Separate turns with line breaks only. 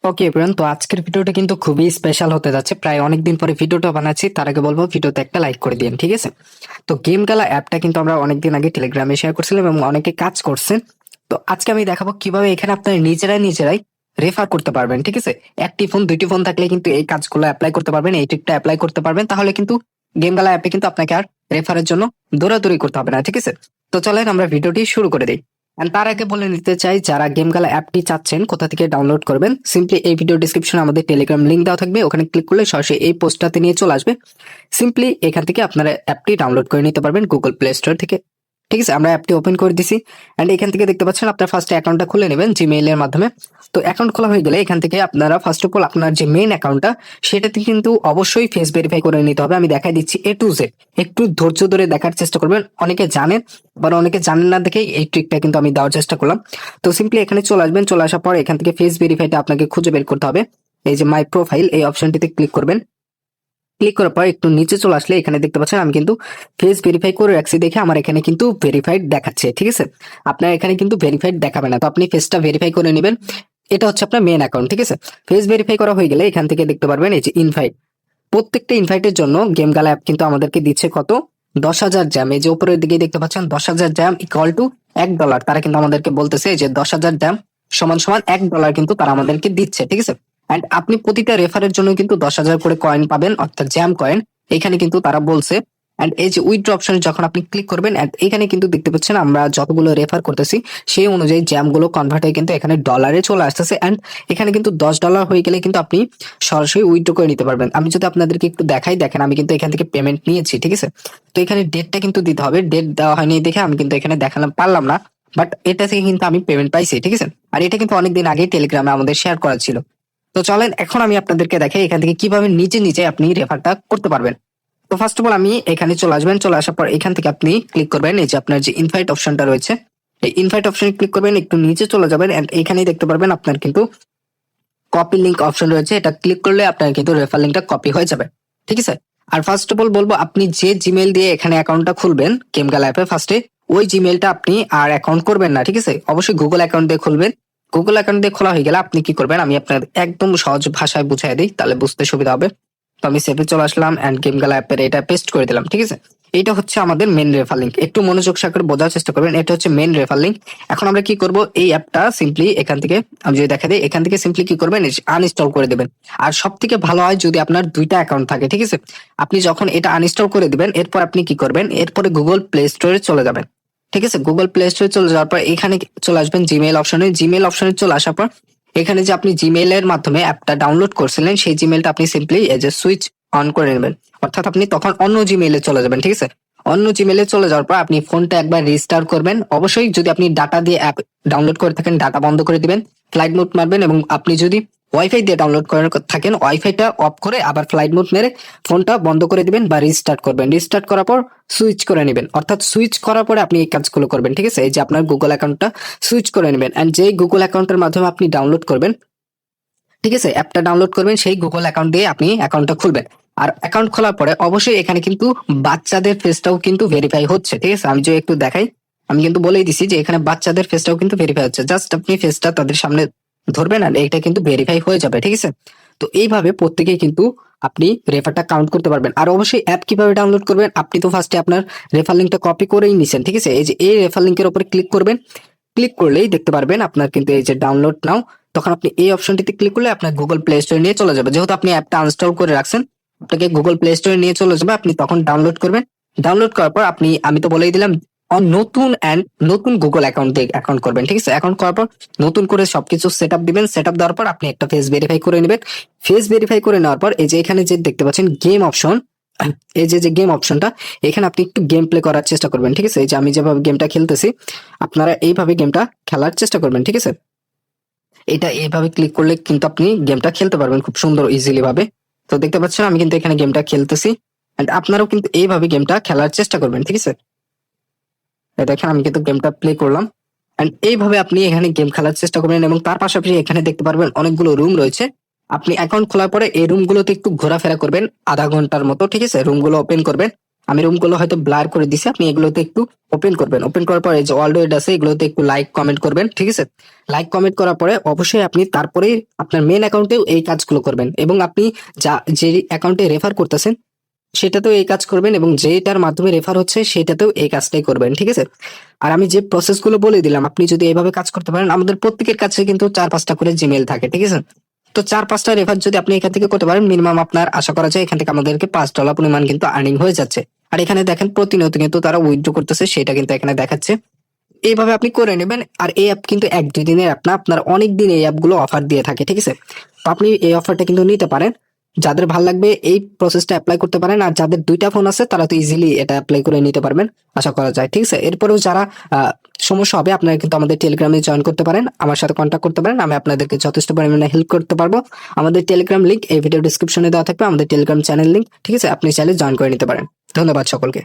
ওকে everyone, তো আজকের ভিডিওটা কিন্তু খুবই স্পেশাল হতে যাচ্ছে। প্রায় অনেকদিন পরে ভিডিওটা বানাচ্ছি, তার আগে বলবো ভিডিওতে একটা লাইক করে দিন, ঠিক আছে? তো গেম খেলা অ্যাপটা কিন্তু আমরা অনেকদিন আগে টেলিগ্রামে শেয়ার করছিলাম এবং অনেকে কাজ করছেন। তো আজকে আমি দেখাবো কিভাবে এখানে আপনারা নিজেরাই রেফার করতে পারবেন, ঠিক আছে? একটি ফোন দুইটি ফোন থাকলে কিন্তু এই কাজগুলো অ্যাপ্লাই করতে পারবেন, এই ট্রিকটা অ্যাপ্লাই করতে পারবেন। তাহলে কিন্তু গেম খেলা অ্যাপে কিন্তু আপনাকে আর রেফারের জন্য দৌড়াদৌড়ি করতে হবে না, ঠিক আছে? তো চলেন আমরা ভিডিওটি শুরু করে দিই। And তার আগে বলে নিতে চাই, যারা গেম খেলা অ্যাপটি চাচ্ছেন কোথা থেকে ডাউনলোড করবেন, সিম্পলি এই ভিডিও ডিসক্রিপশনে আমাদের টেলিগ্রাম লিংক দেওয়া থাকবে, ওখানে ক্লিক করলে সরাসরি এই পোস্টটাতে নিয়ে চলে আসবে। সিম্পলি এখান থেকে আপনারা অ্যাপটি ডাউনলোড করে নিতে পারবেন গুগল প্লে স্টোর থেকে, ঠিক আছে? আমরা অ্যাপটি ওপেন করে দিছি অ্যান্ড এখান থেকে দেখতে পাচ্ছেন আপনার ফার্স্ট অ্যাকাউন্টটা খুলে নেবেন জিমেইল এর মাধ্যমে। তো অ্যাকাউন্ট খোলা হয়ে গেলে এখান থেকে আপনারা ফার্স্ট অফ অল আপনার যে মেইন অ্যাকাউন্টটা সেটাতে কিন্তু অবশ্যই ফেস ভেরিফাই করে নিতে হবে। আমি দেখাই দিচ্ছি A to Z, একটু ধৈর্য ধরে দেখার চেষ্টা করবেন। অনেকে জানেন বা অনেকে জানেন না দেখে এই ট্রিকটা কিন্তু আমি দেওয়ার চেষ্টা করলাম। তো সিম্পলি এখানে চলে আসবেন, চলে আসার পর এখান থেকে ফেস ভেরিফাইটা আপনাকে খুঁজে বের করতে হবে। এই যে মাই প্রোফাইল এই অপশনটিতে ক্লিক করবেন। ক্লিক করার পর একটু নিচে চলে আসলে এখানে দেখতে পাচ্ছেন আমি কিন্তু ফেস ভেরিফাই করে রাখছি দেখে আমার এখানে কিন্তু ভেরিফাইড দেখাচ্ছে, ঠিক আছে? আপনার এখানে কিন্তু ভেরিফাইড দেখাবে না, তো আপনি ফেসটা ভেরিফাই করে নেবেন। এটা হচ্ছে আপনার মেন অ্যাকাউন্ট, ঠিক আছে? ফেস ভেরিফাই করা হয়ে গেলে এখান থেকে দেখতে পারবেন এই যে ইনভাইট। প্রত্যেকটা ইনভাইটের জন্য গেম গালা অ্যাপ কিন্তু আমাদেরকে দিচ্ছে কত, 10,000 জ্যাম। এই যে উপরের দিকে দেখতে পাচ্ছেন 10,000 জ্যাম ইকুয়াল টু $1। তারা কিন্তু আমাদেরকে বলতেছে যে 10,000 জ্যাম সমান সমান $1 কিন্তু তারা আমাদেরকে দিচ্ছে, ঠিক আছে? অ্যান্ড আপনি প্রতিটা রেফারের জন্য কিন্তু 10,000 করে কয়েন পাবেন, অর্থাৎ জ্যাম কয়েন। এখানে কিন্তু তারা বলছে। অ্যান্ড এই যে উইথড্র অপশনে যখন আপনি ক্লিক করবেন, and এখানে কিন্তু দেখতে পাচ্ছেন আমরা যতগুলো রেফার করতেছি সেই অনুযায়ী জ্যাম গুলো কনভার্ট হয়ে কিন্তু এখানে ডলারে চলে আসতেছে। অ্যান্ড এখানে কিন্তু $10 হয়ে গেলে কিন্তু আপনি সরাসরি উইথড্র করে নিতে পারবেন। আমি যদি আপনাদেরকে একটু দেখাই, দেখেন আমি কিন্তু এখান থেকে পেমেন্ট নিয়েছি, ঠিক আছে? তো এখানে ডেটটা কিন্তু দিতে হবে, ডেট দেওয়া হয়নি দেখে আমি কিন্তু এখানে দেখালাম পারলাম না, বাট এটা থেকে কিন্তু আমি পেমেন্ট পাইছি, ঠিক আছে? আর এটা কিন্তু অনেকদিন আগে টেলিগ্রামে আমাদের শেয়ার করা ছিল। তো চলেন এখন আমি আপনাদেরকে দেখাই এখান থেকে কিভাবে নিজে নিজে আপনি রেফারটা করতে পারবেন। তো ফার্স্ট অফ অল আমি এখানে চলে আসবেন, চলে আসার পর এখান থেকে আপনি ক্লিক করবেন এই যে আপনার যে ইনভাইট অপশনটা রয়েছে, এই ইনভাইট অপশনে ক্লিক করবেন, একটু নিচে চলে যাবেন এন্ড এখানেই দেখতে পারবেন আপনার কিন্তু কপি লিংক অপশন রয়েছে। এটা ক্লিক করলে আপনার কিন্তু রেফার লিংকটা কপি হয়ে যাবে, ঠিক আছে? আর ফার্স্ট অফ অল বলবো, আপনি যে জিমেইল দিয়ে এখানে অ্যাকাউন্টটা খুলবেন গেমগালা অ্যাপে, ফার্স্টে ওই জিমেইলটা আপনি আর অ্যাকাউন্ট করবেন না, ঠিক আছে? অবশ্যই গুগল অ্যাকাউন্ট দিয়ে খুলবেন। গুগল অ্যাকাউন্ট দিয়ে খোলা হয়ে গেলে আপনি কি করবেন আমি আপনার একদম সহজ ভাষায় বুঝাই দিই, তাহলে বুঝতে সুবিধা হবে। তো আমি সেভে চলে আসলাম এন্ড গেমগালা অ্যাপের এটা পেস্ট করে দিলাম, ঠিক আছে? এইটা হচ্ছে আমাদের মেন রেফার লিংক, একটু মনোযোগ সহকারে বোঝার চেষ্টা করবেন। এটা হচ্ছে মেন রেফার লিংক। এখন আমরা কি করব, এই অ্যাপটা সিম্পলি এখান থেকে আমি যদি দেখা দিই, এখান থেকে সিম্পলি কি করবেন, আনইনস্টল করে দেবেন। আর সব থেকে ভালো হয় যদি আপনার দুইটা অ্যাকাউন্ট থাকে, ঠিক আছে? আপনি যখন এটা আনইনস্টল করে দিবেন এরপর আপনি কি করবেন, এরপরে গুগল প্লে স্টোরে চলে যাবেন, ঠিক আছে? গুগল প্লে স্টোরে চলে যাওয়ার পর এখানে চলে আসবেন জিমেইল অপশনে। জিমেইল অপশনে চলে আসার পর এখানে যে আপনি জিমেইলের মাধ্যমে অ্যাপটা ডাউনলোড করছিলেন সেই জিমেইলটা আপনি সিম্পলি এই যে সুইচ অন করে নেবেন, অর্থাৎ আপনি তখন অন্য জিমেইলে চলে যাবেন, ঠিক আছে? অন্য জিমেইলে চলে যাওয়ার পর আপনি ফোনটা একবার রিস্টার্ট করবেন। অবশ্যই যদি আপনি ডাটা দিয়ে অ্যাপ ডাউনলোড করে থাকেন ডাটা বন্ধ করে দিবেন, ফ্লাইট মোড মারবেন, এবং আপনি যদি ওয়াইফাই দিয়ে ডাউনলোড করে থাকেন ওয়াইফাইটা অফ করে আবার ফ্লাইট মোড মেরে ফোনটা বন্ধ করে দিবেন বা রিস্টার্ট করবেন। রিস্টার্ট করার পর সুইচ করে নেবেন, অর্থাৎ সুইচ করার পরে আপনি এই কাজগুলো করবেন, ঠিক আছে? এই যে আপনার গুগল অ্যাকাউন্টটা সুইচ করে নেবেন এন্ড যেই গুগল অ্যাকাউন্টের মাধ্যমে আপনি ডাউনলোড করবেন, ঠিক আছে, অ্যাপটা ডাউনলোড করবেন, সেই গুগল অ্যাকাউন্ট দিয়ে আপনি অ্যাকাউন্টটা খুলবেন। আর অ্যাকাউন্ট খোলার পরে অবশ্যই এখানে কিন্তু বাচ্চাদের ফেসটাও কিন্তু ভেরিফাই হচ্ছে, ঠিক আছে? আমি যদি একটু দেখাই, আমি কিন্তু বলেই দিছি যে এখানে বাচ্চাদের ফেসটাও কিন্তু ভেরিফাই হচ্ছে। জাস্ট আপনি ফেসটা তাদের সামনে ধরবেন আর এটা কিন্তু ভেরিফাই হয়ে যাবে, ঠিক আছে? তো এইভাবে প্রত্যেকেই কিন্তু আপনি রেফারটা কাউন্ট করতে পারবেন। আর অবশ্যই অ্যাপ কিভাবে ডাউনলোড করবেন, আপনি তো ফার্স্টে আপনার রেফার লিঙ্কটা কপি করেই নিছেন, ঠিক আছে? এই যে এই রেফার লিঙ্কের উপরে ক্লিক করবেন, ক্লিক করলেই দেখতে পারবেন আপনার কিন্তু এই যে ডাউনলোড নাও, তখন আপনি এই অপশনটিতে ক্লিক করলে আপনার গুগল প্লে স্টোরে নিয়ে চলে যাবে। যেহেতু আপনি অ্যাপটা আনস্টল করে রাখছেন, আপনাকে গুগল প্লে স্টোরে নিয়ে চলে যাবে, আপনি তখন ডাউনলোড করবেন। ডাউনলোড করার পর আপনি, আমি তো বলেই দিলাম, নতুন গুগল অ্যাকাউন্ট দিয়ে অ্যাকাউন্ট করবেন, ঠিক আছে? অ্যাকাউন্ট করার পর নতুন করে সবকিছু সেট আপ দিবেন। সেট আপ দেওয়ার পর আপনি একটা ফেস ভেরিফাই করে নেবেন। ফেস ভেরিফাই করে নেওয়ার পর এই যে এখানে যে দেখতে পাচ্ছেন গেম অপশন, এই যে গেম অপশনটা, এখানে আপনি একটু গেম প্লে করার চেষ্টা করবেন, ঠিক আছে? এই যে আমি যেভাবে গেমটা খেলতেছি আপনারা এইভাবে গেমটা খেলার চেষ্টা করবেন, ঠিক আছে? এটা এইভাবে ক্লিক করলে কিন্তু আপনি গেমটা খেলতে পারবেন খুব সুন্দর ইজিলি ভাবে। তো দেখতে পাচ্ছেন আমি কিন্তু এখানে গেমটা খেলতেছি এন্ড আপনারাও কিন্তু এইভাবে গেমটা খেলার চেষ্টা করবেন, ঠিক আছে? এই দেখেন আমি কিন্তু গেমটা প্লে করলাম এন্ড এইভাবে আপনি এখানে গেম খেলার চেষ্টা করবেন। এবং তার পাশাপাশি এখানে দেখতে পারবেন অনেকগুলো রুম রয়েছে। আপনি অ্যাকাউন্ট খোলার পরে এই রুমগুলোতে একটু ঘোরাফেরা করবেন আধা ঘন্টার মতো, ঠিক আছে? রুমগুলো ওপেন করবেন, আমি রুমগুলো হয়তো ব্লার করে দিছি, আপনি এগুলোতে একটু ওপেন করবেন। ওপেন করার পরে যে ওয়ার্ল্ড ওয়েড আছে এগুলোতে একটু লাইক কমেন্ট করবেন, ঠিক আছে? লাইক কমেন্ট করার পরে অবশ্যই আপনি তারপরে আপনার মেন অ্যাকাউন্টেও এই কাজগুলো করবেন, এবং আপনি যে অ্যাকাউন্টে রেফার করতেছেন সেটাতেও এই কাজ করবেন, এবং যেটার মাধ্যমে রেফার হচ্ছে সেটাতেও এই কাজটাই করবেন, ঠিক আছে? আর আমি যে প্রসেসগুলো বলে দিলাম, আপনি যদি এইভাবে কাজ করতে পারেন, আমাদের প্রত্যেকের কাছে কিন্তু 4-5টা করে জিমেল থাকে, ঠিক আছে? তো 4-5টা রেফার যদি আপনি এখান থেকে করতে পারেন, মিনিমাম আপনার আশা করা যায় এখান থেকে আমাদেরকে $5 পরিমাণ কিন্তু আর্নিং হয়ে যাচ্ছে। আর এখানে দেখেন প্রতিনিয়ত কিন্তু তারা উইথড্র করতেছে, সেটা কিন্তু এখানে দেখাচ্ছে। এইভাবে আপনি করে নেবেন। আর এই অ্যাপ কিন্তু 1-2 দিনের অ্যাপ না, আপনার অনেক দিন এই অ্যাপগুলো অফার দিয়ে থাকে, ঠিক আছে? তো আপনি এই অফারটা কিন্তু নিতে পারেন। যাদের ভালো লাগবে এই প্রসেসটা অ্যাপ্লাই করতে পারেন, আর যাদের 2টা ফোন আছে তারা তো ইজিলি এটা অ্যাপ্লাই করে নিতে পারবেন আশা করা যায়, ঠিক আছে? এরপরেও যারা সমস্যা হবে, আপনারা কিন্তু আমাদের টেলিগ্রামে জয়েন করতে পারেন, আমার সাথে কন্ট্যাক্ট করতে পারেন, আমি আপনাদেরকে যথেষ্ট পরিমাণে হেল্প করতে পারবো। আমাদের টেলিগ্রাম লিঙ্ক এই ভিডিও ডিসক্রিপশনে দেওয়া থাকবে, আমাদের টেলিগ্রাম চ্যানেল লিঙ্ক, ঠিক আছে? আপনি চাইলে জয়েন করে নিতে পারেন। ধন্যবাদ সকলকে।